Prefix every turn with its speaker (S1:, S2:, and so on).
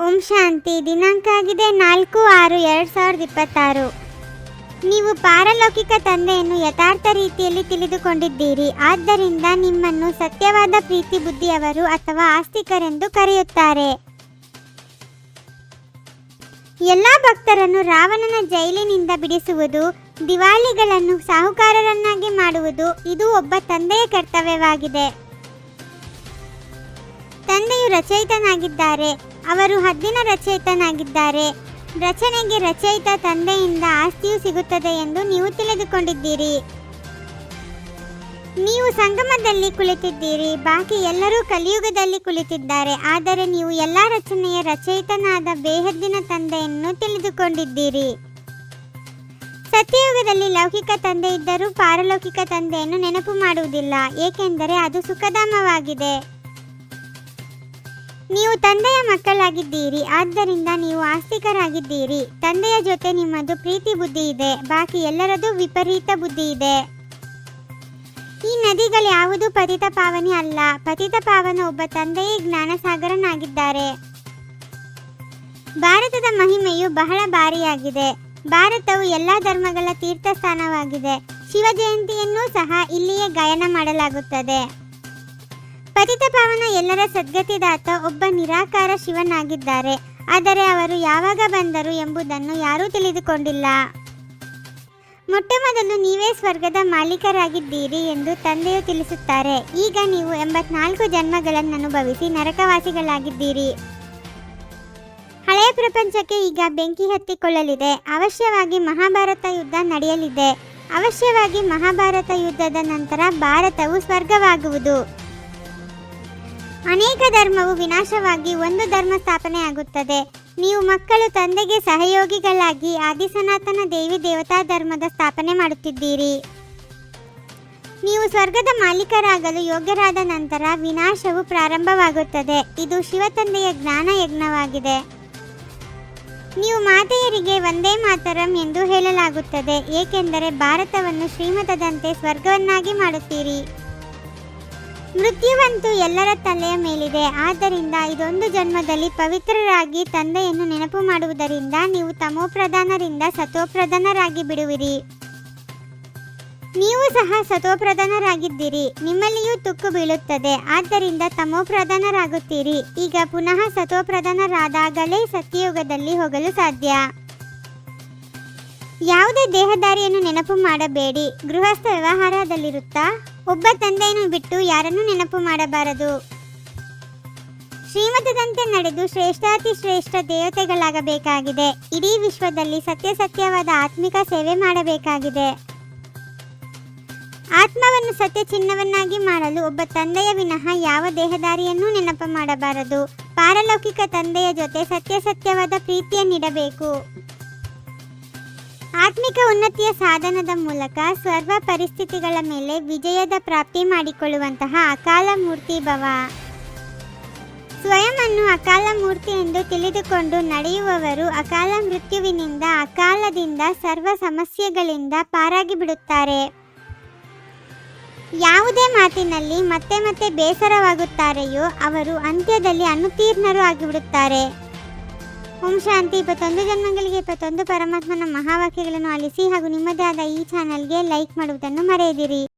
S1: ಓಂ ಶಾಂತಿ. ದಿನಾಂಕ ಆಗಿದೆ 4/6/2026. ನೀವು ಪಾರಲೌಕಿಕ ತಂದೆಯನ್ನು ಯಥಾರ್ಥ ರೀತಿಯಲ್ಲಿ ತಿಳಿದುಕೊಂಡಿದ್ದೀರಿ. ಆದ್ದರಿಂದ ನಿಮ್ಮನ್ನು ಸತ್ಯವಾದ ಪ್ರೀತಿ ಬುದ್ಧಿಯವರು ಅಥವಾ ಆಸ್ತಿಕರೆಂದು ಕರೆಯುತ್ತಾರೆ. ಎಲ್ಲ ಭಕ್ತರನ್ನು ರಾವಣನ ಜೈಲಿನಿಂದ ಬಿಡಿಸುವುದು, ದಿವಾಳಿಗಳನ್ನು ಸಾಹುಕಾರರನ್ನಾಗಿ ಮಾಡುವುದು ಇದು ಒಬ್ಬ ತಂದೆಯ ಕರ್ತವ್ಯವಾಗಿದೆ. ತಂದೆಯು ರಚಯಿತನಾಗಿದ್ದಾರೆ. ಅವರು ಹದ್ದಿನ ರಚಯಿತನಾಗಿದ್ದಾರೆ. ರಚನೆಗೆ ರಚಯಿತ ತಂದೆಯಿಂದ ಆಸ್ತಿಯು ಸಿಗುತ್ತದೆ ಎಂದು ನೀವು ತಿಳಿದುಕೊಂಡಿದ್ದೀರಿ. ನೀವು ಸಂಗಮದಲ್ಲಿ ಕುಳಿತಿದ್ದೀರಿ. ಬಾಕಿ ಎಲ್ಲರೂ ಕಲಿಯುಗದಲ್ಲಿ ಕುಳಿತಿದ್ದಾರೆ. ಆದರೆ ನೀವು ಎಲ್ಲ ರಚನೆಯ ರಚಯಿತನಾದ ಬೇಹದ್ದಿನ ತಂದೆಯನ್ನು ತಿಳಿದುಕೊಂಡಿದ್ದೀರಿ. ಸತ್ಯಯುಗದಲ್ಲಿ ಲೌಕಿಕ ತಂದೆ ಇದ್ದರೂ ಪಾರಲೌಕಿಕ ತಂದೆಯನ್ನು ನೆನಪು ಮಾಡುವುದಿಲ್ಲ, ಏಕೆಂದರೆ ಅದು ಸುಖಧಾಮವಾಗಿದೆ. ನೀವು ತಂದೆಯ ಮಕ್ಕಳಾಗಿದ್ದೀರಿ. ಆದ್ದರಿಂದ ನೀವು ಆಸ್ತಿಕರಾಗಿದ್ದೀರಿ. ತಂದೆಯ ಜೊತೆ ನಿಮ್ಮದು ಪ್ರೀತಿ ಬುದ್ಧಿ ಇದೆ. ಬಾಕಿ ಎಲ್ಲರದು ವಿಪರೀತ ಬುದ್ಧಿ ಇದೆ. ಈ ನದಿಗಳು ಯಾವುದು ಪತಿತ ಪಾವನಿ ಅಲ್ಲ. ಪತಿತ ಪಾವನ ಒಬ್ಬ ತಂದೆಯೇ ಜ್ಞಾನಸಾಗರನಾಗಿದ್ದಾರೆ. ಭಾರತದ ಮಹಿಮೆಯು ಬಹಳ ಭಾರಿಯಾಗಿದೆ. ಭಾರತವು ಎಲ್ಲ ಧರ್ಮಗಳ ತೀರ್ಥಸ್ಥಾನವಾಗಿದೆ. ಶಿವ ಜಯಂತಿಯನ್ನೂ ಸಹ ಇಲ್ಲಿಯೇ ಗಾಯನ ಮಾಡಲಾಗುತ್ತದೆ. ಪತಿತ ಪಾವನ ಎಲ್ಲರ ಸದ್ಗತಿದಾತ ಒಬ್ಬ ನಿರಾಕಾರ ಶಿವನಾಗಿದ್ದಾರೆ. ಆದರೆ ಅವರು ಯಾವಾಗ ಬಂದರು ಎಂಬುದನ್ನು ಯಾರೂ ತಿಳಿದುಕೊಂಡಿಲ್ಲ. ಮೊಟ್ಟಮೊದಲು ನೀವೇ ಸ್ವರ್ಗದ ಮಾಲೀಕರಾಗಿದ್ದೀರಿ ಎಂದು ತಂದೆಯು ತಿಳಿಸುತ್ತಾರೆ. ಈಗ ನೀವು 84 ಜನ್ಮಗಳನ್ನು ಅನುಭವಿಸಿ ನರಕವಾಸಿಗಳಾಗಿದ್ದೀರಿ. ಹಳೆಯ ಪ್ರಪಂಚಕ್ಕೆ ಈಗ ಬೆಂಕಿ ಹತ್ತಿಕೊಳ್ಳಲಿದೆ. ಅವಶ್ಯವಾಗಿ ಮಹಾಭಾರತ ಯುದ್ಧ ನಡೆಯಲಿದೆ. ಅವಶ್ಯವಾಗಿ ಮಹಾಭಾರತ ಯುದ್ಧದ ನಂತರ ಭಾರತವು ಸ್ವರ್ಗವಾಗುವುದು. ಅನೇಕ ಧರ್ಮವು ವಿನಾಶವಾಗಿ ಒಂದು ಧರ್ಮ ಸ್ಥಾಪನೆಯಾಗುತ್ತದೆ. ನೀವು ಮಕ್ಕಳು ತಂದೆಗೆ ಸಹಯೋಗಿಗಳಾಗಿ ಆದಿಸನಾತನ ದೇವಿ ದೇವತಾ ಧರ್ಮದ ಸ್ಥಾಪನೆ ಮಾಡುತ್ತಿದ್ದೀರಿ. ನೀವು ಸ್ವರ್ಗದ ಮಾಲೀಕರಾಗಲು ಯೋಗ್ಯರಾದ ನಂತರ ವಿನಾಶವು ಪ್ರಾರಂಭವಾಗುತ್ತದೆ. ಇದು ಶಿವ ತಂದೆಯ ಜ್ಞಾನ ಯಜ್ಞವಾಗಿದೆ. ನೀವು ಮಾತೆಯರಿಗೆ ವಂದೇ ಮಾತರಂ ಎಂದು ಹೇಳಲಾಗುತ್ತದೆ, ಏಕೆಂದರೆ ಭಾರತವನ್ನು ಶ್ರೀಮತದಂತೆ ಸ್ವರ್ಗವನ್ನಾಗಿ ಮಾಡುತ್ತೀರಿ. ಮೃತ್ಯುವಂತೂ ಎಲ್ಲರ ತಲೆಯ ಮೇಲಿದೆ. ಆದ್ದರಿಂದ ಇದೊಂದು ಜನ್ಮದಲ್ಲಿ ಪವಿತ್ರರಾಗಿ ತಂದೆಯನ್ನು ನೆನಪು ಮಾಡುವುದರಿಂದ ನೀವು ತಮೋಪ್ರಧಾನರಿಂದ ಸತೋಪ್ರಧಾನರಾಗಿ ಬಿಡುವಿರಿ. ನೀವು ಸಹ ಸತೋಪ್ರಧಾನರಾಗಿದ್ದೀರಿ. ನಿಮ್ಮಲ್ಲಿಯೂ ತುಕ್ಕು ಬೀಳುತ್ತದೆ. ಆದ್ದರಿಂದ ತಮೋಪ್ರಧಾನರಾಗುತ್ತೀರಿ. ಈಗ ಪುನಃ ಸತೋಪ್ರಧಾನರಾದಾಗಲೇ ಸತ್ಯಯುಗದಲ್ಲಿ ಹೋಗಲು ಸಾಧ್ಯ. ಯಾವುದೇ ದೇಹದಾರಿಯನ್ನು ನೆನಪು ಮಾಡಬೇಡಿ. ಗೃಹಸ್ಥ ವ್ಯವಹಾರದಲ್ಲಿರುತ್ತಾ ಒಬ್ಬ ತಂದೆಯನ್ನು ಬಿಟ್ಟು ಯಾರನ್ನೂ ನೆನಪು ಮಾಡಬಾರದು. ಶ್ರೀಮತದಂತೆ ನಡೆದು ಶ್ರೇಷ್ಠಾತಿ ಶ್ರೇಷ್ಠ ದೇವತೆಗಳಾಗಬೇಕಾಗಿದೆ. ಇಡೀ ವಿಶ್ವದಲ್ಲಿ ಸತ್ಯವಾದ ಆತ್ಮಿಕ ಸೇವೆ ಮಾಡಬೇಕಾಗಿದೆ. ಆತ್ಮವನ್ನು ಸತ್ಯ ಚಿನ್ನವನ್ನಾಗಿ ಮಾಡಲು ಒಬ್ಬ ತಂದೆಯ ವಿನಃ ಯಾವ ದೇಹದಾರಿಯನ್ನೂ ನೆನಪು ಮಾಡಬಾರದು. ಪಾರಲೌಕಿಕ ತಂದೆಯ ಜೊತೆ ಸತ್ಯವಾದ ಪ್ರೀತಿಯನ್ನಿಡಬೇಕು. ಆತ್ಮಿಕ ಉನ್ನತಿಯ ಸಾಧನದ ಮೂಲಕ ಸರ್ವ ಪರಿಸ್ಥಿತಿಗಳ ಮೇಲೆ ವಿಜಯದ ಪ್ರಾಪ್ತಿ ಮಾಡಿಕೊಳ್ಳುವಂತಹ ಅಕಾಲ ಮೂರ್ತಿ ಭವ. ಸ್ವಯಂವನ್ನು ಅಕಾಲ ಮೂರ್ತಿ ಎಂದು ತಿಳಿದುಕೊಂಡು ನಡೆಯುವವರು ಅಕಾಲ ಮೃತ್ಯುವಿನಿಂದ ಅಕಾಲದಿಂದ ಸರ್ವ ಸಮಸ್ಯೆಗಳಿಂದ ಪಾರಾಗಿ ಬಿಡುತ್ತಾರೆ. ಯಾವುದೇ ಮಾತಿನಲ್ಲಿ ಮತ್ತೆ ಮತ್ತೆ ಬೇಸರವಾಗುತ್ತಾರೆಯೋ ಅವರು ಅಂತ್ಯದಲ್ಲಿ ಅನುತ್ತೀರ್ಣರು ಆಗಿಬಿಡುತ್ತಾರೆ. ಓಂ ಶಾಂತಿ. 21 ಜನ್ಮಗಳಿಗೆ 21 ಪರಮಾತ್ಮನ ಮಹಾವಾಕ್ಯಗಳನ್ನು ಆಲಿಸಿ ಹಾಗೂ ನಿಮ್ಮದೇ ಆದ ಈ ಚಾನಲ್ಗೆ ಲೈಕ್ ಮಾಡುವುದನ್ನು ಮರೆಯದಿರಿ.